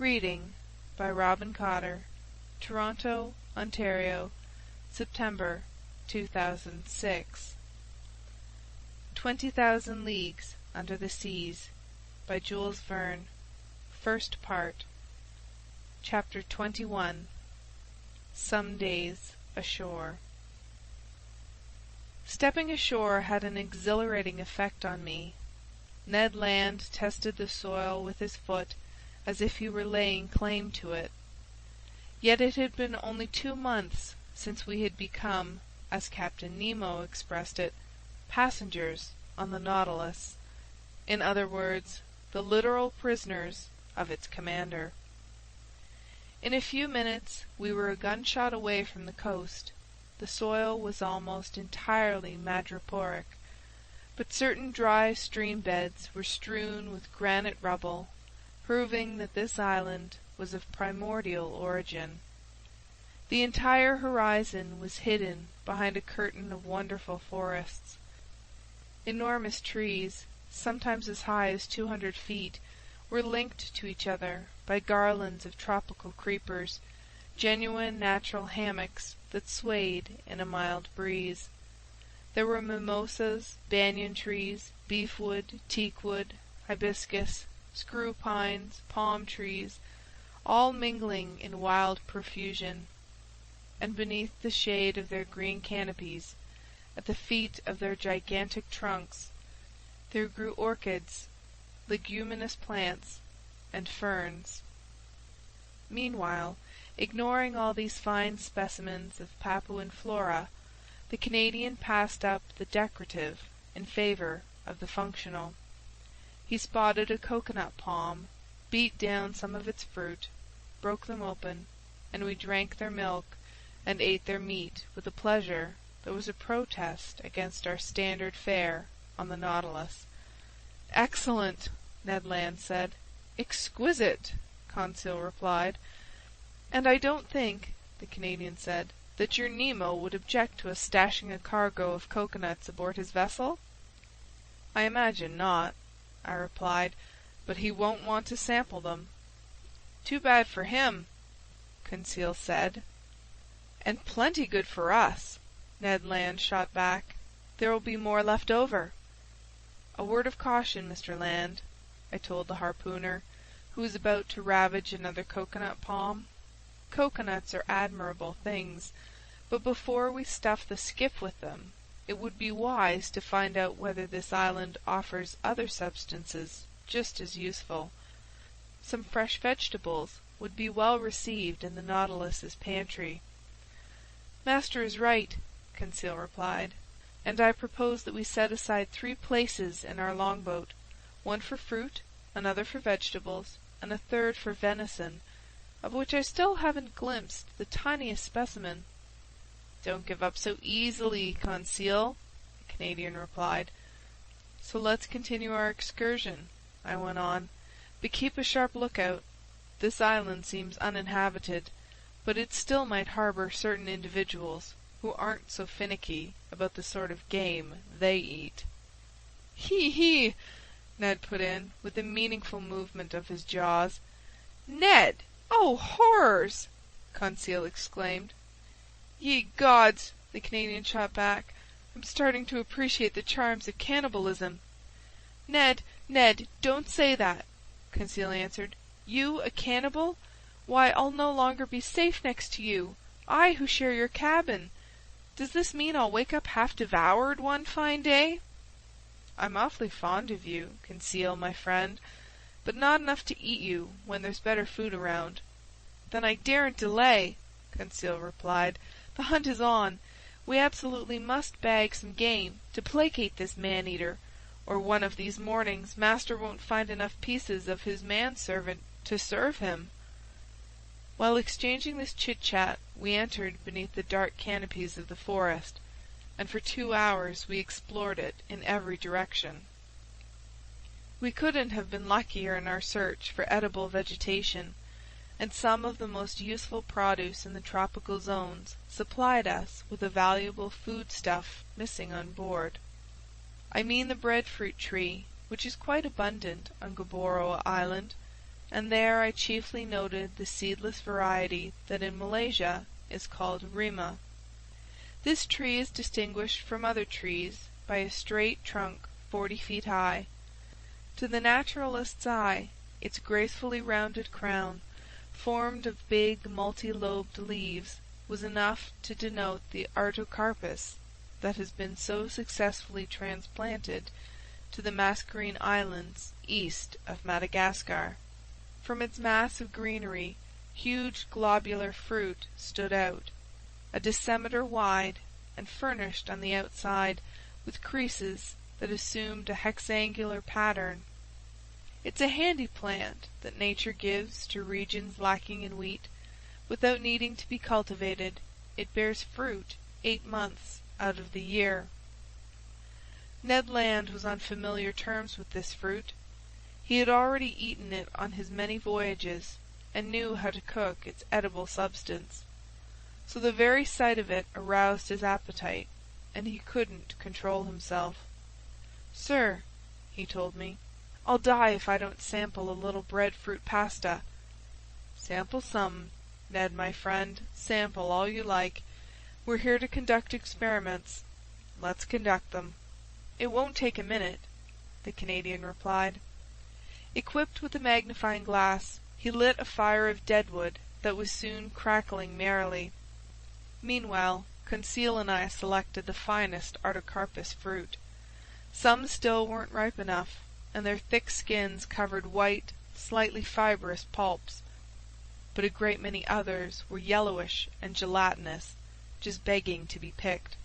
Reading by Robin Cotter, Toronto, Ontario, September 2006. 20,000 Leagues Under the Seas by Jules Verne. First Part. Chapter 21. Some Days Ashore. Stepping ashore had an exhilarating effect on me. Ned Land tested the soil with his foot as if he were laying claim to it. Yet it had been only 2 months since we had become, as Captain Nemo expressed it, passengers on the Nautilus. In other words, the literal prisoners of its commander. In a few minutes we were a gunshot away from the coast. The soil was almost entirely madreporic, but certain dry stream beds were strewn with granite rubble, proving that this island was of primordial origin. The entire horizon was hidden behind a curtain of wonderful forests. Enormous trees, sometimes as high as 200 feet, were linked to each other by garlands of tropical creepers, genuine natural hammocks that swayed in a mild breeze. There were mimosas, banyan trees, beefwood, teakwood, hibiscus, screw pines, palm trees, all mingling in wild profusion, and beneath the shade of their green canopies, at the feet of their gigantic trunks, there grew orchids, leguminous plants, and ferns. Meanwhile, ignoring all these fine specimens of Papuan flora, the Canadian passed up the decorative in favor of the functional. He spotted a coconut palm, beat down some of its fruit, broke them open, and we drank their milk and ate their meat with a pleasure that was a protest against our standard fare on the Nautilus. "Excellent," Ned Land said. "Exquisite," Conseil replied. "And I don't think," the Canadian said, "that your Nemo would object to us stashing a cargo of coconuts aboard his vessel?" "I imagine not," I replied, "but he won't want to sample them." "Too bad for him," Conseil said. "And plenty good for us," Ned Land shot back. "There will be more left over." "A word of caution, Mr. Land," I told the harpooner, who was about to ravage another coconut palm. "Coconuts are admirable things, but before we stuff the skiff with them, it would be wise to find out whether this island offers other substances just as useful. Some fresh vegetables would be well received in the Nautilus's pantry." "Master is right," Conseil replied, "and I propose that we set aside 3 places in our longboat, one for fruit, another for vegetables, and a third for venison, of which I still haven't glimpsed the tiniest specimen." "Don't give up so easily, Conseil," the Canadian replied. "So let's continue our excursion," I went on, "but keep a sharp lookout. This island seems uninhabited, but it still might harbor certain individuals who aren't so finicky about the sort of game they eat." "Hee hee!" Ned put in, with a meaningful movement of his jaws. "Ned! Oh, horrors!" Conseil exclaimed. "Ye gods!" the Canadian shot back. "I'm starting to appreciate the charms of cannibalism." "Ned, don't say that," Conseil answered. "You a cannibal? Why, I'll no longer be safe next to you, I who share your cabin. Does this mean I'll wake up half devoured one fine day?" "I'm awfully fond of you, Conseil, my friend, but not enough to eat you when there's better food around." "Then I daren't delay," Conseil replied. "The hunt is on. We absolutely must bag some game to placate this man-eater, or one of these mornings master won't find enough pieces of his manservant to serve him." While exchanging this chit-chat, we entered beneath the dark canopies of the forest, and for 2 hours we explored it in every direction. We couldn't have been luckier in our search for edible vegetation, and some of the most useful produce in the tropical zones supplied us with a valuable food-stuff missing on board. I mean the breadfruit tree, which is quite abundant on Goboro Island, and there I chiefly noted the seedless variety that in Malaysia is called rima. This tree is distinguished from other trees by a straight trunk 40 feet high. To the naturalist's eye, its gracefully rounded crown, formed of big multi-lobed leaves, was enough to denote the artocarpus that has been so successfully transplanted to the Mascarene Islands east of Madagascar. From its mass of greenery, huge globular fruit stood out, a decimeter wide, and furnished on the outside with creases that assumed a hexangular pattern. It's a handy plant that nature gives to regions lacking in wheat. Without needing to be cultivated, it bears fruit 8 months out of the year. Ned Land was on familiar terms with this fruit. He had already eaten it on his many voyages, and knew how to cook its edible substance. So the very sight of it aroused his appetite, and he couldn't control himself. "Sir," he told me, "I'll die if I don't sample a little breadfruit pasta." "Sample some, Ned, my friend, sample all you like. We're here to conduct experiments. Let's conduct them." "It won't take a minute," the Canadian replied. Equipped with a magnifying glass, he lit a fire of deadwood that was soon crackling merrily. Meanwhile, Conseil and I selected the finest artocarpus fruit. Some still weren't ripe enough, and their thick skins covered white, slightly fibrous pulps. But a great many others were yellowish and gelatinous, just begging to be picked.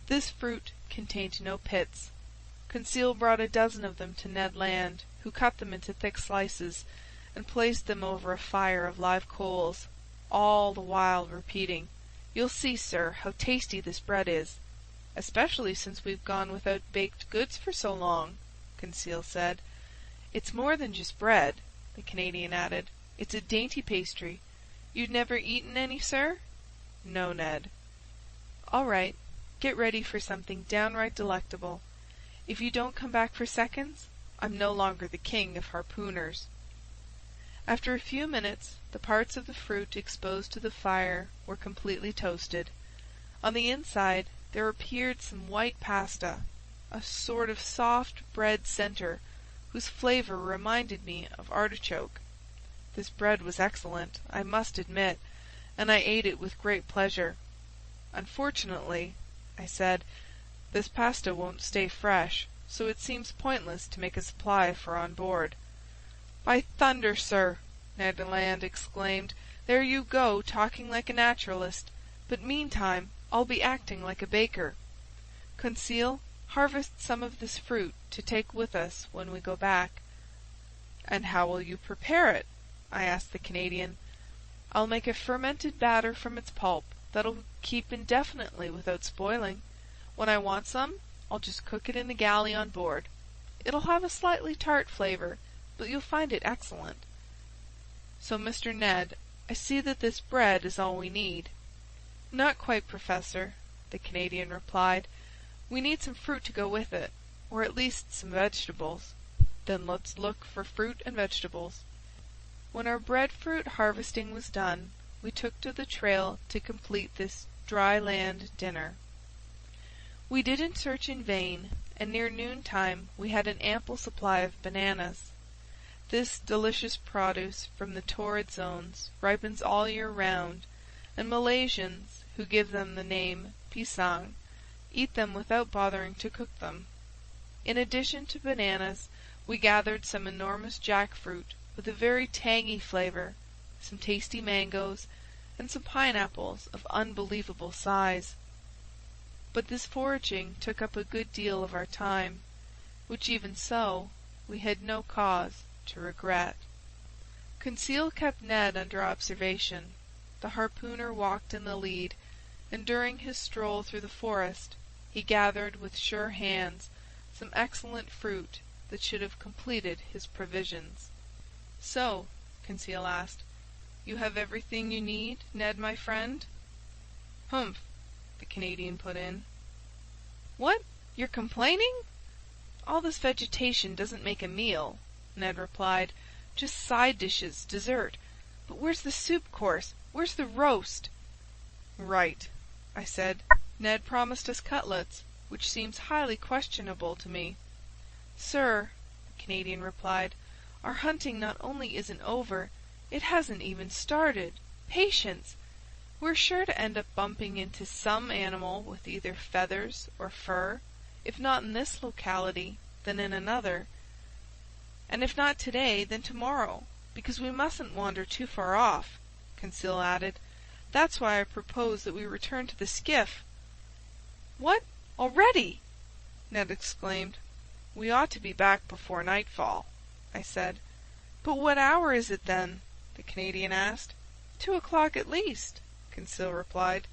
This fruit contained no pits. Conseil brought a dozen of them to Ned Land, who cut them into thick slices and placed them over a fire of live coals, all the while repeating, "You'll see, sir, how tasty this bread is." "Especially since we've gone without baked goods for so long," Conseil said. "It's more than just bread," the Canadian added. "It's a dainty pastry. You've never eaten any, sir?" "No, Ned." "All right. Get ready for something downright delectable. If you don't come back for seconds, I'm no longer the king of harpooners." After a few minutes, the parts of the fruit exposed to the fire were completely toasted. On the inside there appeared some white pasta, a sort of soft bread centre whose flavor reminded me of artichoke. This bread was excellent, I must admit, and I ate it with great pleasure. "Unfortunately," I said, "this pasta won't stay fresh, so it seems pointless to make a supply for on board." "By thunder, sir!" Ned Land exclaimed. "There you go, talking like a naturalist, but meantime I'll be acting like a baker. Conseil, harvest some of this fruit to take with us when we go back." "And how will you prepare it?" I asked the Canadian. "I'll make a fermented batter from its pulp that'll keep indefinitely without spoiling. When I want some, I'll just cook it in the galley on board. It'll have a slightly tart flavor, but you'll find it excellent." "So, Mr. Ned, I see that this bread is all we need." "Not quite, Professor," the Canadian replied. "We need some fruit to go with it, or at least some vegetables." "Then let's look for fruit and vegetables." When our breadfruit harvesting was done, we took to the trail to complete this dry land dinner. We didn't search in vain, and near noontime we had an ample supply of bananas. This delicious produce from the torrid zones ripens all year round, and Malaysians, who give them the name pisang, eat them without bothering to cook them. In addition to bananas, we gathered some enormous jackfruit with a very tangy flavor, some tasty mangoes, and some pineapples of unbelievable size. But this foraging took up a good deal of our time, which even so we had no cause to regret. Conseil kept Ned under observation. The harpooner walked in the lead, and during his stroll through the forest he gathered with sure hands some excellent fruit that should have completed his provisions. "So," Conseil asked, "you have everything you need, Ned, my friend?" "Humph," the Canadian put in. "What? You're complaining?" "All this vegetation doesn't make a meal," Ned replied. Just side dishes, dessert. But where's the soup course? Where's the roast?" "Right," I said. "Ned promised us cutlets, which seems highly questionable to me." "Sir," the Canadian replied, "our hunting not only isn't over, it hasn't even started. Patience! We're sure to end up bumping into some animal with either feathers or fur, if not in this locality, then in another. And if not today, then tomorrow, because we mustn't wander too far off," Conseil added. "That's why I propose that we return to the skiff." "What? Already?" Ned exclaimed. "We ought to be back before nightfall," I said. "But what hour is it then?" the Canadian asked. 2 o'clock at least," Conseil replied.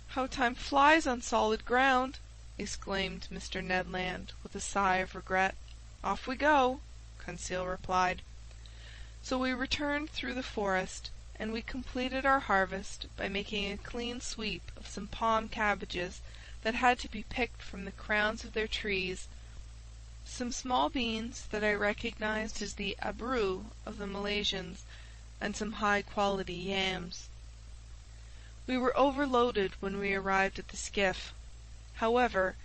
"How time flies on solid ground!" exclaimed Mr. Ned Land with a sigh of regret. "Off we go," Conseil replied. So we returned through the forest, and we completed our harvest by making a clean sweep of some palm cabbages that had to be picked from the crowns of their trees, some small beans that I recognized as the abrou of the Malaysians, and some high-quality yams. We were overloaded when we arrived at the skiff. However,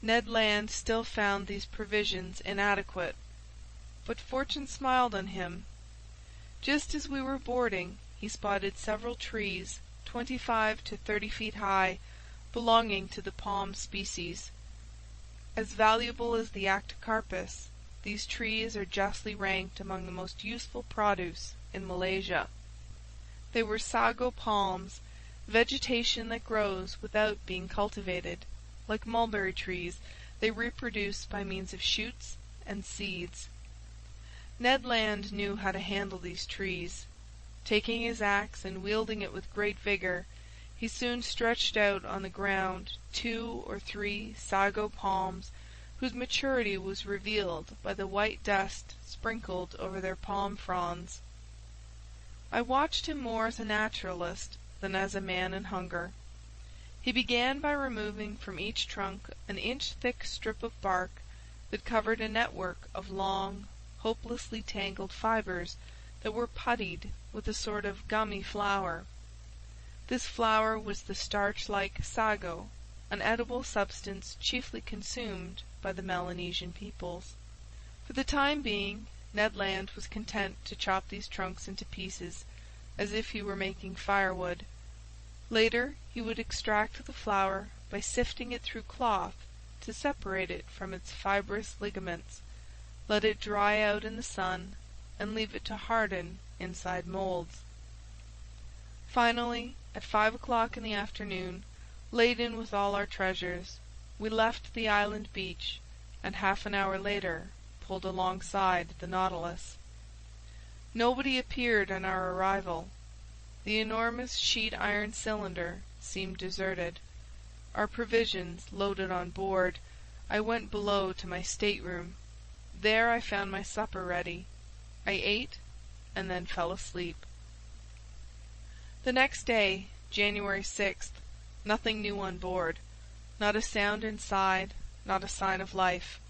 Ned Land still found these provisions inadequate. But fortune smiled on him. Just as we were boarding, he spotted several trees, 25 to 30 feet high, belonging to the palm species. As valuable as the Actocarpus, these trees are justly ranked among the most useful produce in Malaysia. They were sago palms, vegetation that grows without being cultivated. Like mulberry trees, they reproduce by means of shoots and seeds. Ned Land knew how to handle these trees. Taking his axe and wielding it with great vigor, he soon stretched out on the ground 2 or 3 sago palms whose maturity was revealed by the white dust sprinkled over their palm fronds. I watched him more as a naturalist than as a man in hunger. He began by removing from each trunk an inch-thick strip of bark that covered a network of long, hopelessly tangled fibers that were puttied with a sort of gummy flour. This flour was the starch-like sago, an edible substance chiefly consumed by the Melanesian peoples. For the time being, Ned Land was content to chop these trunks into pieces, as if he were making firewood. Later he would extract the flour by sifting it through cloth to separate it from its fibrous ligaments, let it dry out in the sun, and leave it to harden inside molds. Finally, at 5 o'clock in the afternoon, laden with all our treasures, we left the island beach, and half an hour later pulled alongside the Nautilus. Nobody appeared on our arrival. The enormous sheet-iron cylinder seemed deserted. Our provisions loaded on board, I went below to my stateroom. There I found my supper ready. I ate, and then fell asleep. The next day, January 6th, nothing new on board. Not a sound inside, not a sign of life.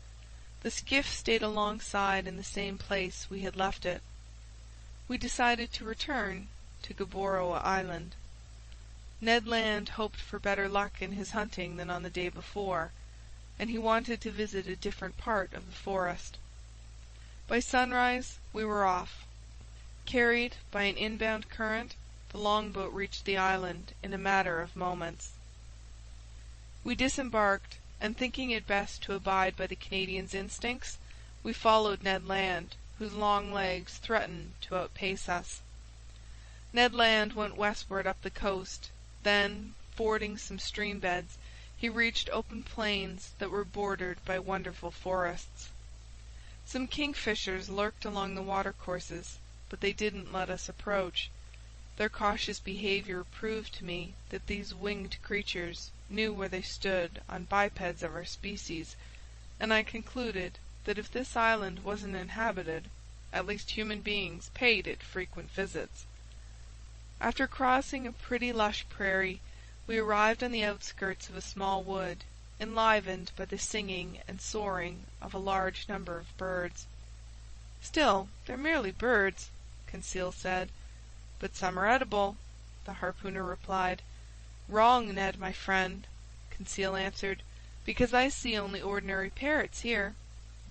The skiff stayed alongside in the same place we had left it. We decided to return to Gueboroa Island. Ned Land hoped for better luck in his hunting than on the day before, and he wanted to visit a different part of the forest. By sunrise we were off. Carried by an inbound current, the longboat reached the island in a matter of moments. We disembarked, and thinking it best to abide by the Canadian's instincts, we followed Ned Land, whose long legs threatened to outpace us. Ned Land went westward up the coast, then, fording some stream beds, he reached open plains that were bordered by wonderful forests. Some kingfishers lurked along the watercourses, but they didn't let us approach. Their cautious behavior proved to me that these winged creatures knew where they stood on bipeds of our species, and I concluded that if this island wasn't inhabited, at least human beings paid it frequent visits. After crossing a pretty lush prairie, we arrived on the outskirts of a small wood, enlivened by the singing and soaring of a large number of birds. "Still, they're merely birds," Conseil said. "But some are edible," the harpooner replied. "Wrong, Ned, my friend," Conseil answered, "because I see only ordinary parrots here."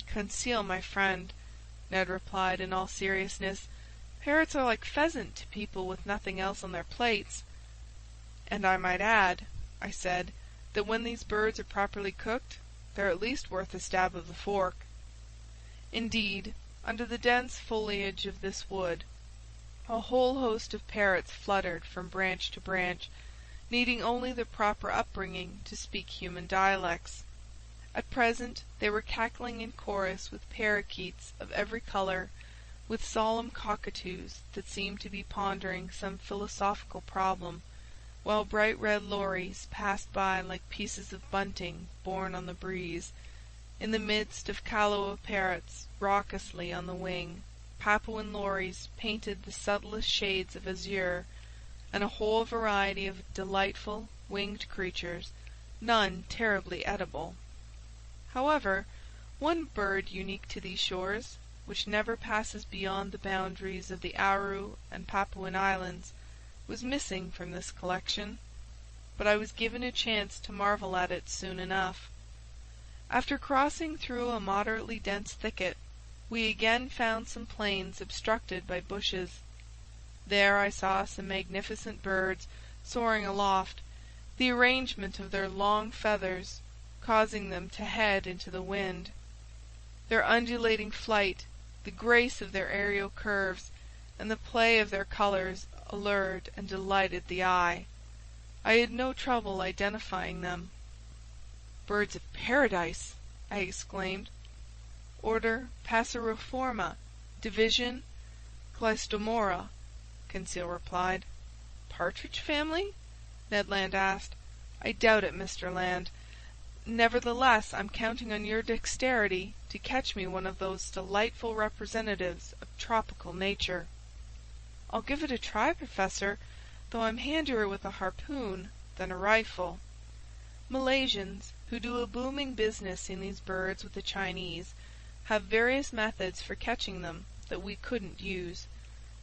"Conseil, my friend," Ned replied in all seriousness, "parrots are like pheasant to people with nothing else on their plates." "And I might add," I said, "that when these birds are properly cooked, they're at least worth a stab of the fork." Indeed, under the dense foliage of this wood, a whole host of parrots fluttered from branch to branch, needing only the proper upbringing to speak human dialects. At present they were cackling in chorus with parakeets of every color, with solemn cockatoos that seemed to be pondering some philosophical problem, while bright red lories passed by like pieces of bunting borne on the breeze. In the midst of Kaloa parrots raucously on the wing, Papuan lories painted the subtlest shades of azure, and a whole variety of delightful winged creatures, none terribly edible. However, one bird unique to these shores, which never passes beyond the boundaries of the Aru and Papuan Islands, was missing from this collection, but I was given a chance to marvel at it soon enough. After crossing through a moderately dense thicket, we again found some plains obstructed by bushes. There I saw some magnificent birds soaring aloft, the arrangement of their long feathers causing them to head into the wind. Their undulating flight, the grace of their aerial curves, and the play of their colors allured and delighted the eye. I had no trouble identifying them. "Birds of paradise!" I exclaimed. "Order Passeriforma, division Clystomora," Conseil replied. "Partridge family?" Ned Land asked. "I doubt it, Mr. Land. Nevertheless, I'm counting on your dexterity to catch me one of those delightful representatives of tropical nature." "I'll give it a try, Professor, though I'm handier with a harpoon than a rifle." Malaysians, who do a booming business in these birds with the Chinese, have various methods for catching them that we couldn't use.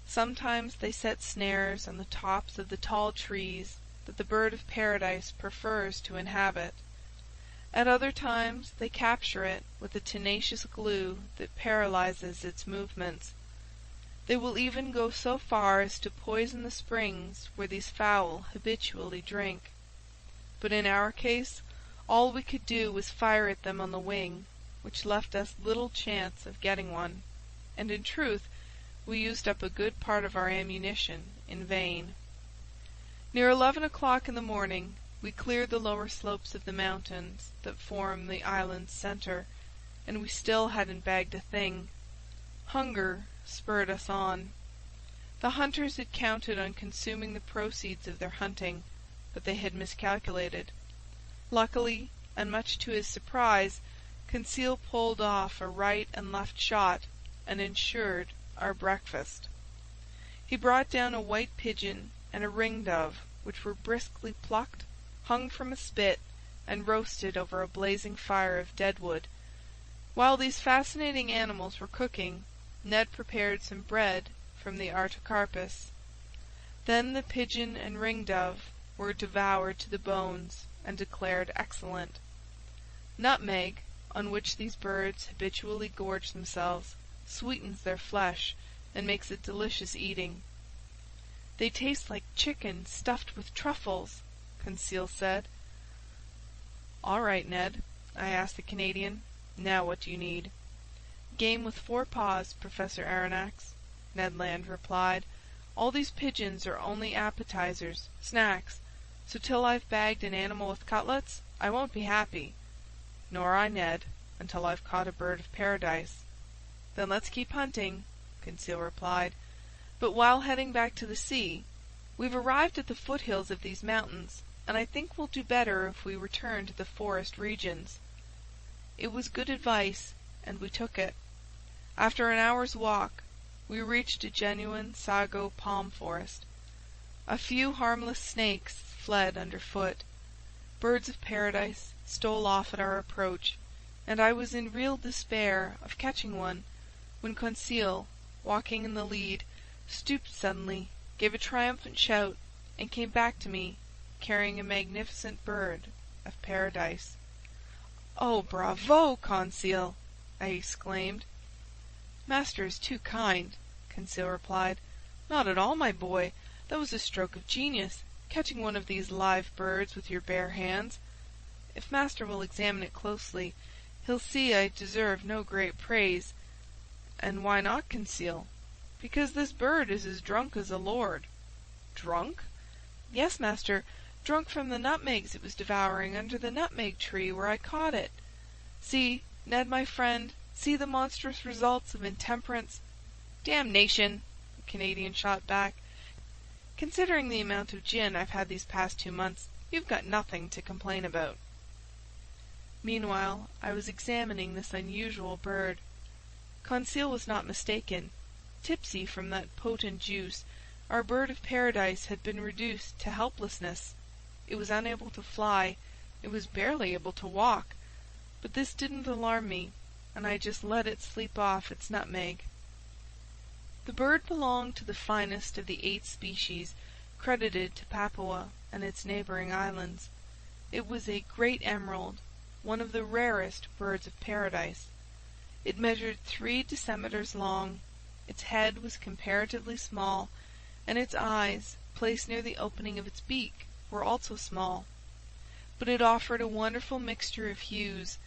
Sometimes they set snares on the tops of the tall trees that the bird of paradise prefers to inhabit. At other times they capture it with a tenacious glue that paralyzes its movements. They will even go so far as to poison the springs where these fowl habitually drink. But in our case, all we could do was fire at them on the wing, which left us little chance of getting one, and in truth we used up a good part of our ammunition in vain. Near 11 o'clock in the morning we cleared the lower slopes of the mountains that form the island's center, and we still hadn't bagged a thing. Hunger spurred us on. The hunters had counted on consuming the proceeds of their hunting, but they had miscalculated. Luckily, and much to his surprise, Conseil pulled off a right and left shot and ensured our breakfast. He brought down a white pigeon and a ring-dove, which were briskly plucked, hung from a spit, and roasted over a blazing fire of deadwood. While these fascinating animals were cooking, Ned prepared some bread from the artocarpus. Then the pigeon and ring-dove were devoured to the bones and declared excellent. Nutmeg, on which these birds habitually gorge themselves, sweetens their flesh and makes it delicious eating. "They taste like chicken stuffed with truffles," Conseil said. "All right, Ned," I asked the Canadian. "Now what do you need?" "Game with 4 paws, Professor Aronnax," Ned Land replied. "All these pigeons are only appetizers, snacks, so till I've bagged an animal with cutlets, I won't be happy." "Nor I, Ned, until I've caught a bird of paradise." "Then let's keep hunting," Conseil replied. "But while heading back to the sea, we've arrived at the foothills of these mountains, and I think we'll do better if we return to the forest regions." It was good advice, and we took it. After an hour's walk, we reached a genuine sago palm forest. A few harmless snakes fled underfoot. Birds of paradise stole off at our approach, and I was in real despair of catching one, when Conseil, walking in the lead, stooped suddenly, gave a triumphant shout, and came back to me, carrying a magnificent bird of paradise. "Oh, bravo, Conseil!" I exclaimed. "Master is too kind," Conseil replied. "Not at all, my boy. That was a stroke of genius, catching one of these live birds with your bare hands. If master will examine it closely, he'll see I deserve no great praise." "And why not, Conseil?" "Because this bird is as drunk as a lord." "Drunk?" "Yes, master, drunk from the nutmegs it was devouring under the nutmeg tree where I caught it. See, Ned my friend, see the monstrous results of intemperance." "Damnation!" the Canadian shot back. "Considering the amount of gin I've had these past 2 months, you've got nothing to complain about." Meanwhile I was examining this unusual bird. Conseil was not mistaken. Tipsy from that potent juice, our bird of paradise had been reduced to helplessness. It was unable to fly, it was barely able to walk. But this didn't alarm me, and I just let it sleep off its nutmeg. The bird belonged to the finest of the 8 species credited to Papua and its neighboring islands. It was a great emerald, one of the rarest birds of paradise. It measured 3 decimeters long. Its head was comparatively small, and its eyes, placed near the opening of its beak, were also small. But it offered a wonderful mixture of hues: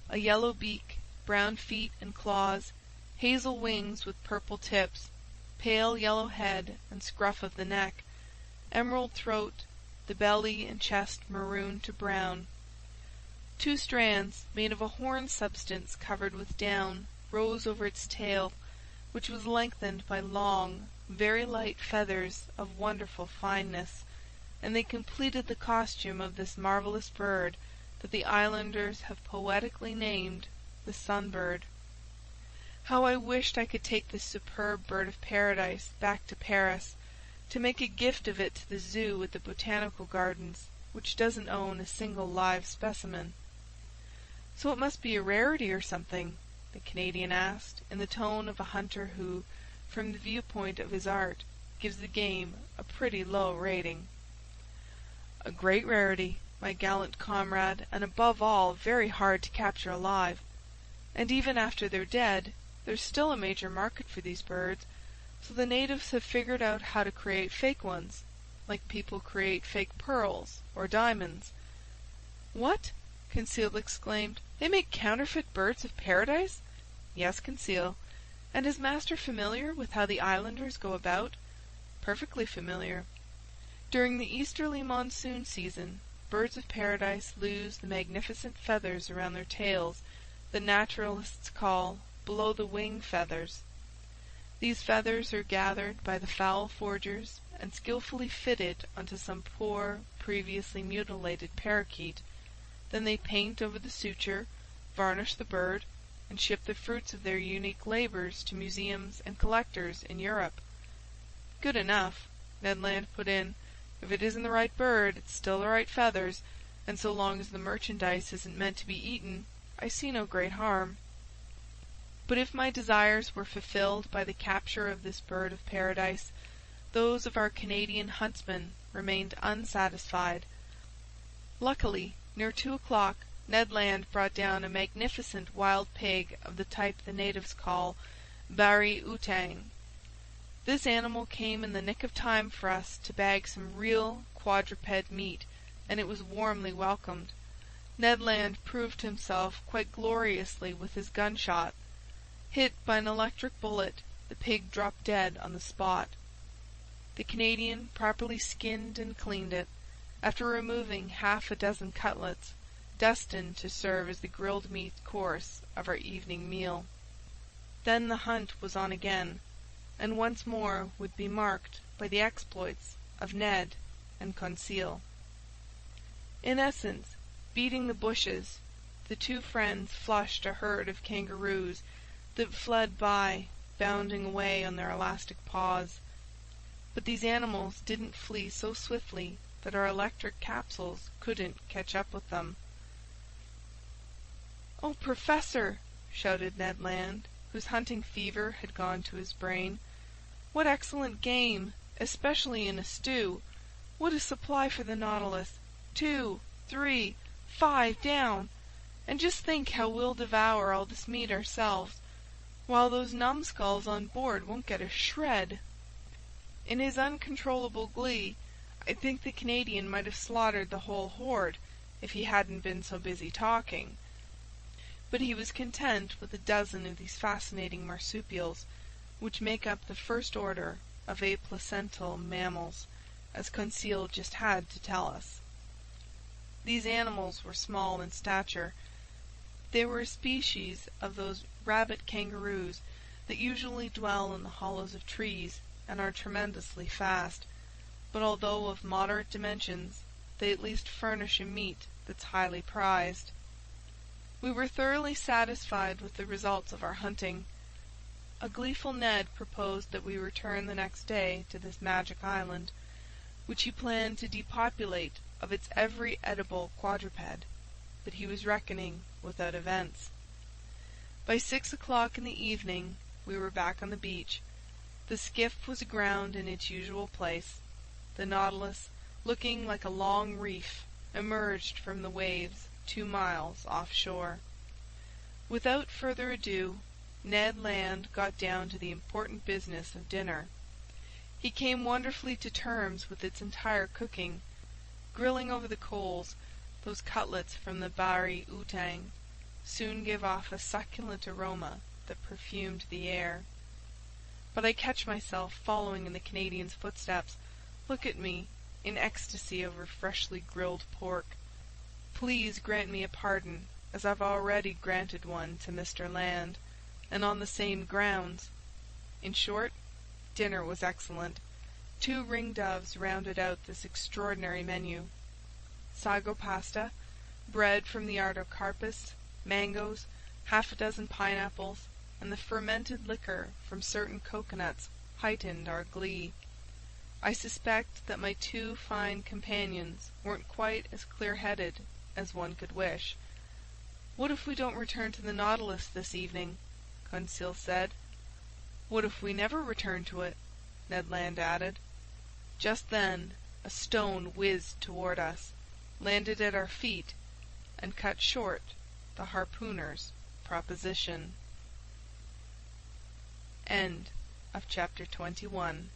a yellow beak, brown feet and claws, hazel wings with purple tips, pale yellow head and scruff of the neck, emerald throat, the belly and chest maroon to brown. 2 strands, made of a horn substance covered with down, rose over its tail, which was lengthened by long, very light feathers of wonderful fineness, and they completed the costume of this marvelous bird that the islanders have poetically named the Sunbird. How I wished I could take this superb bird of paradise back to Paris, to make a gift of it to the zoo at the Botanical Gardens, which doesn't own a single live specimen. "So it must be a rarity or something?" the Canadian asked, in the tone of a hunter who, from the viewpoint of his art, gives the game a pretty low rating. "A great rarity, my gallant comrade, and above all very hard to capture alive. And even after they're dead, there's still a major market for these birds, so the natives have figured out how to create fake ones, like people create fake pearls or diamonds." "What?" Conseil exclaimed. "They make counterfeit birds of paradise?" "Yes, Conseil. And is master familiar with how the islanders go about?" "Perfectly familiar. During the easterly monsoon season, birds of paradise lose the magnificent feathers around their tails that naturalists call below-the-wing feathers. These feathers are gathered by the fowl forgers and skillfully fitted onto some poor, previously mutilated parakeet. Then they paint over the suture, varnish the bird, and ship the fruits of their unique labors to museums and collectors in Europe." "Good enough," Ned Land put in. "If it isn't the right bird, it's still the right feathers, and so long as the merchandise isn't meant to be eaten, I see no great harm." But if my desires were fulfilled by the capture of this bird of paradise, those of our Canadian huntsmen remained unsatisfied. Luckily, near 2 o'clock, Ned Land brought down a magnificent wild pig of the type the natives call bari outang. This animal came in the nick of time for us to bag some real quadruped meat, and it was warmly welcomed. Ned Land proved himself quite gloriously with his gunshot. Hit by an electric bullet, the pig dropped dead on the spot. The Canadian properly skinned and cleaned it, after removing half a dozen cutlets, destined to serve as the grilled meat course of our evening meal. Then the hunt was on again, and once more would be marked by the exploits of Ned and Conseil. In essence, beating the bushes, the 2 friends flushed a herd of kangaroos that fled by, bounding away on their elastic paws. But these animals didn't flee so swiftly that our electric capsules couldn't catch up with them. "Oh, Professor!" shouted Ned Land, whose hunting fever had gone to his brain. "What excellent game, especially in a stew! What a supply for the Nautilus! 2, 3, 5 down! And just think how we'll devour all this meat ourselves, while those numbskulls on board won't get a shred." In his uncontrollable glee, I think the Canadian might have slaughtered the whole horde, if he hadn't been so busy talking. But he was content with a dozen of these fascinating marsupials, which make up the first order of aplacental mammals, as Conseil just had to tell us. These animals were small in stature. They were a species of those rabbit kangaroos that usually dwell in the hollows of trees and are tremendously fast, but although of moderate dimensions, they at least furnish a meat that's highly prized. We were thoroughly satisfied with the results of our hunting. A gleeful Ned proposed that we return the next day to this magic island, which he planned to depopulate of its every edible quadruped, but he was reckoning without events. By 6 o'clock in the evening we were back on the beach. The skiff was aground in its usual place. The Nautilus, looking like a long reef, emerged from the waves 2 miles offshore. Without further ado, Ned Land got down to the important business of dinner. He came wonderfully to terms with its entire cooking. Grilling over the coals, those cutlets from the bari outang soon gave off a succulent aroma that perfumed the air. But I catch myself following in the Canadian's footsteps. Look at me, in ecstasy over freshly grilled pork. Please grant me a pardon, as I've already granted one to Mr. Land, and on the same grounds. In short, dinner was excellent. 2 ring-doves rounded out this extraordinary menu. Sago pasta, bread from the artocarpus, mangoes, half a dozen pineapples, and the fermented liquor from certain coconuts heightened our glee. I suspect that my 2 fine companions weren't quite as clear-headed as one could wish. "What if we don't return to the Nautilus this evening?" Conseil said. "What if we never return to it?" Ned Land added. Just then a stone whizzed toward us, landed at our feet, and cut short the harpooner's proposition. End of chapter 21.